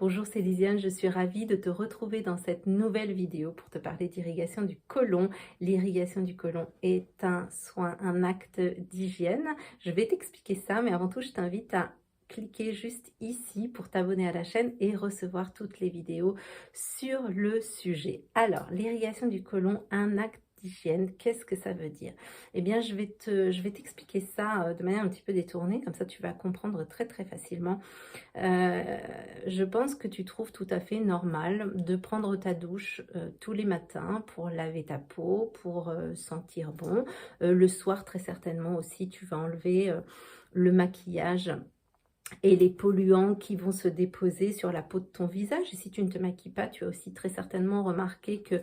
Bonjour, c'est Lisiane, je suis ravie de te retrouver dans cette nouvelle vidéo pour te parler d'irrigation du côlon. L'irrigation du côlon est un soin, un acte d'hygiène. Je vais t'expliquer ça, mais avant tout, je t'invite à cliquer juste ici pour t'abonner à la chaîne et recevoir toutes les vidéos sur le sujet. Alors, l'irrigation du côlon, un acte d'hygiène, qu'est-ce que ça veut dire? Eh bien, je vais t'expliquer ça de manière un petit peu détournée, comme ça tu vas comprendre très facilement. Je pense que tu trouves tout à fait normal de prendre ta douche tous les matins pour laver ta peau, pour sentir bon. Le soir, très certainement aussi, tu vas enlever le maquillage et les polluants qui vont se déposer sur la peau de ton visage. Et si tu ne te maquilles pas, tu as aussi très certainement remarqué que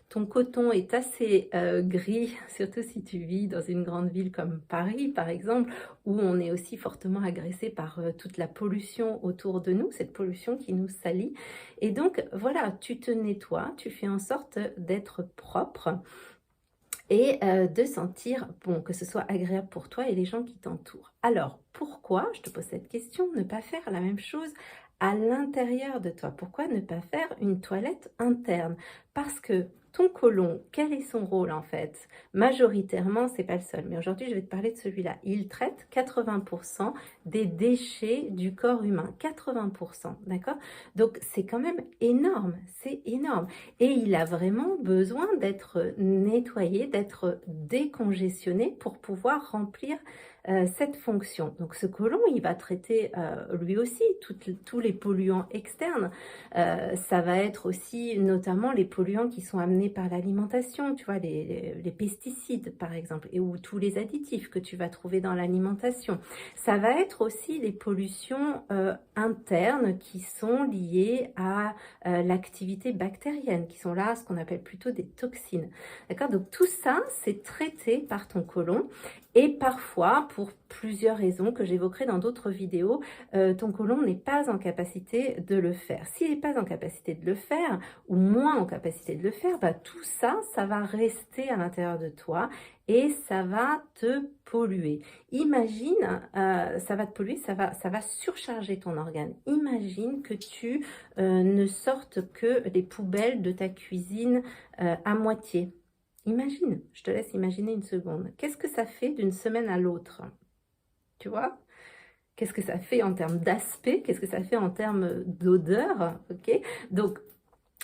ton coton est assez gris, surtout si tu vis dans une grande ville comme Paris, par exemple, où on est aussi fortement agressé par toute la pollution autour de nous, cette pollution qui nous salit. Et donc, voilà, tu te nettoies, tu fais en sorte d'être propre et de sentir bon, que ce soit agréable pour toi et les gens qui t'entourent. Alors, pourquoi, je te pose cette question, ne pas faire la même chose à l'intérieur de toi? Pourquoi ne pas faire une toilette interne? Parce que ton côlon, quel est son rôle en fait? Majoritairement, c'est pas le seul, mais aujourd'hui je vais te parler de celui-là. Il traite 80% des déchets du corps humain, 80%, d'accord? Donc c'est quand même énorme, c'est énorme. Et il a vraiment besoin d'être nettoyé, d'être décongestionné pour pouvoir remplir cette fonction. Donc ce côlon, il va traiter lui aussi tous les polluants externes. Ça va être aussi notamment les polluants qui sont amenés par l'alimentation, tu vois, les pesticides par exemple, et ou tous les additifs que tu vas trouver dans l'alimentation. Ça va être aussi les pollutions internes qui sont liées à l'activité bactérienne, qui sont là, ce qu'on appelle plutôt des toxines. D'accord? Donc tout ça, c'est traité par ton côlon et parfois, pour plusieurs raisons que j'évoquerai dans d'autres vidéos, ton côlon n'est pas en capacité de le faire. S'il n'est pas en capacité de le faire, ou moins en capacité de le faire, bah, tout ça, ça va rester à l'intérieur de toi et ça va te polluer. Imagine, ça va te polluer, ça va surcharger ton organe. Imagine que tu ne sortent que les poubelles de ta cuisine à moitié. Imagine, je te laisse imaginer une seconde. Qu'est-ce que ça fait d'une semaine à l'autre? Tu vois? Qu'est-ce que ça fait en termes d'aspect? Qu'est-ce que ça fait en termes d'odeur? Ok? Donc,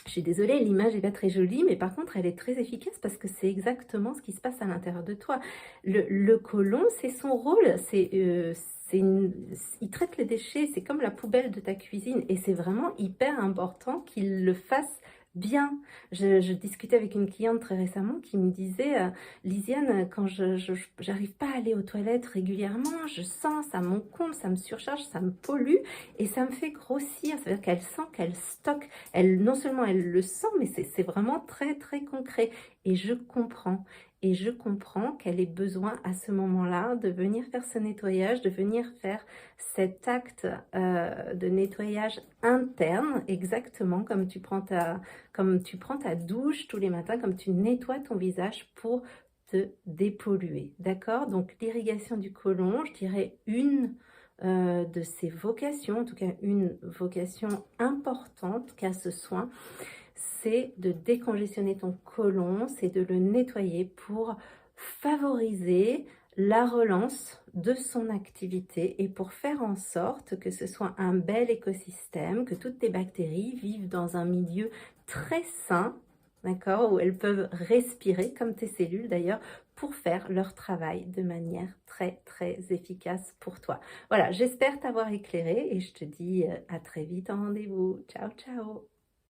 je suis désolée, l'image n'est pas très jolie, mais par contre, elle est très efficace parce que c'est exactement ce qui se passe à l'intérieur de toi. Le côlon, c'est son rôle, il traite les déchets, c'est comme la poubelle de ta cuisine et c'est vraiment hyper important qu'il le fasse bien. Je discutais avec une cliente très récemment qui me disait Lisiane, quand j'arrive pas à aller aux toilettes régulièrement, je sens, ça m'encombre, ça me surcharge, ça me pollue et ça me fait grossir. C'est-à-dire qu'elle sent qu'elle stocke. Elle, non seulement elle le sent, mais c'est vraiment très concret. Et je comprends. Et je comprends qu'elle ait besoin à ce moment-là de venir faire ce nettoyage, de venir faire cet acte de nettoyage interne, exactement comme tu prends ta douche tous les matins, comme tu nettoies ton visage pour te dépolluer. D'accord? Donc l'irrigation du côlon, je dirais une de ses vocations, en tout cas une vocation importante qu'a ce soin, c'est de décongestionner ton côlon, c'est de le nettoyer pour favoriser la relance de son activité et pour faire en sorte que ce soit un bel écosystème, que toutes tes bactéries vivent dans un milieu très sain, d'accord, où elles peuvent respirer, comme tes cellules d'ailleurs, pour faire leur travail de manière très efficace pour toi. Voilà, j'espère t'avoir éclairé et je te dis à très vite en rendez-vous. Ciao, ciao!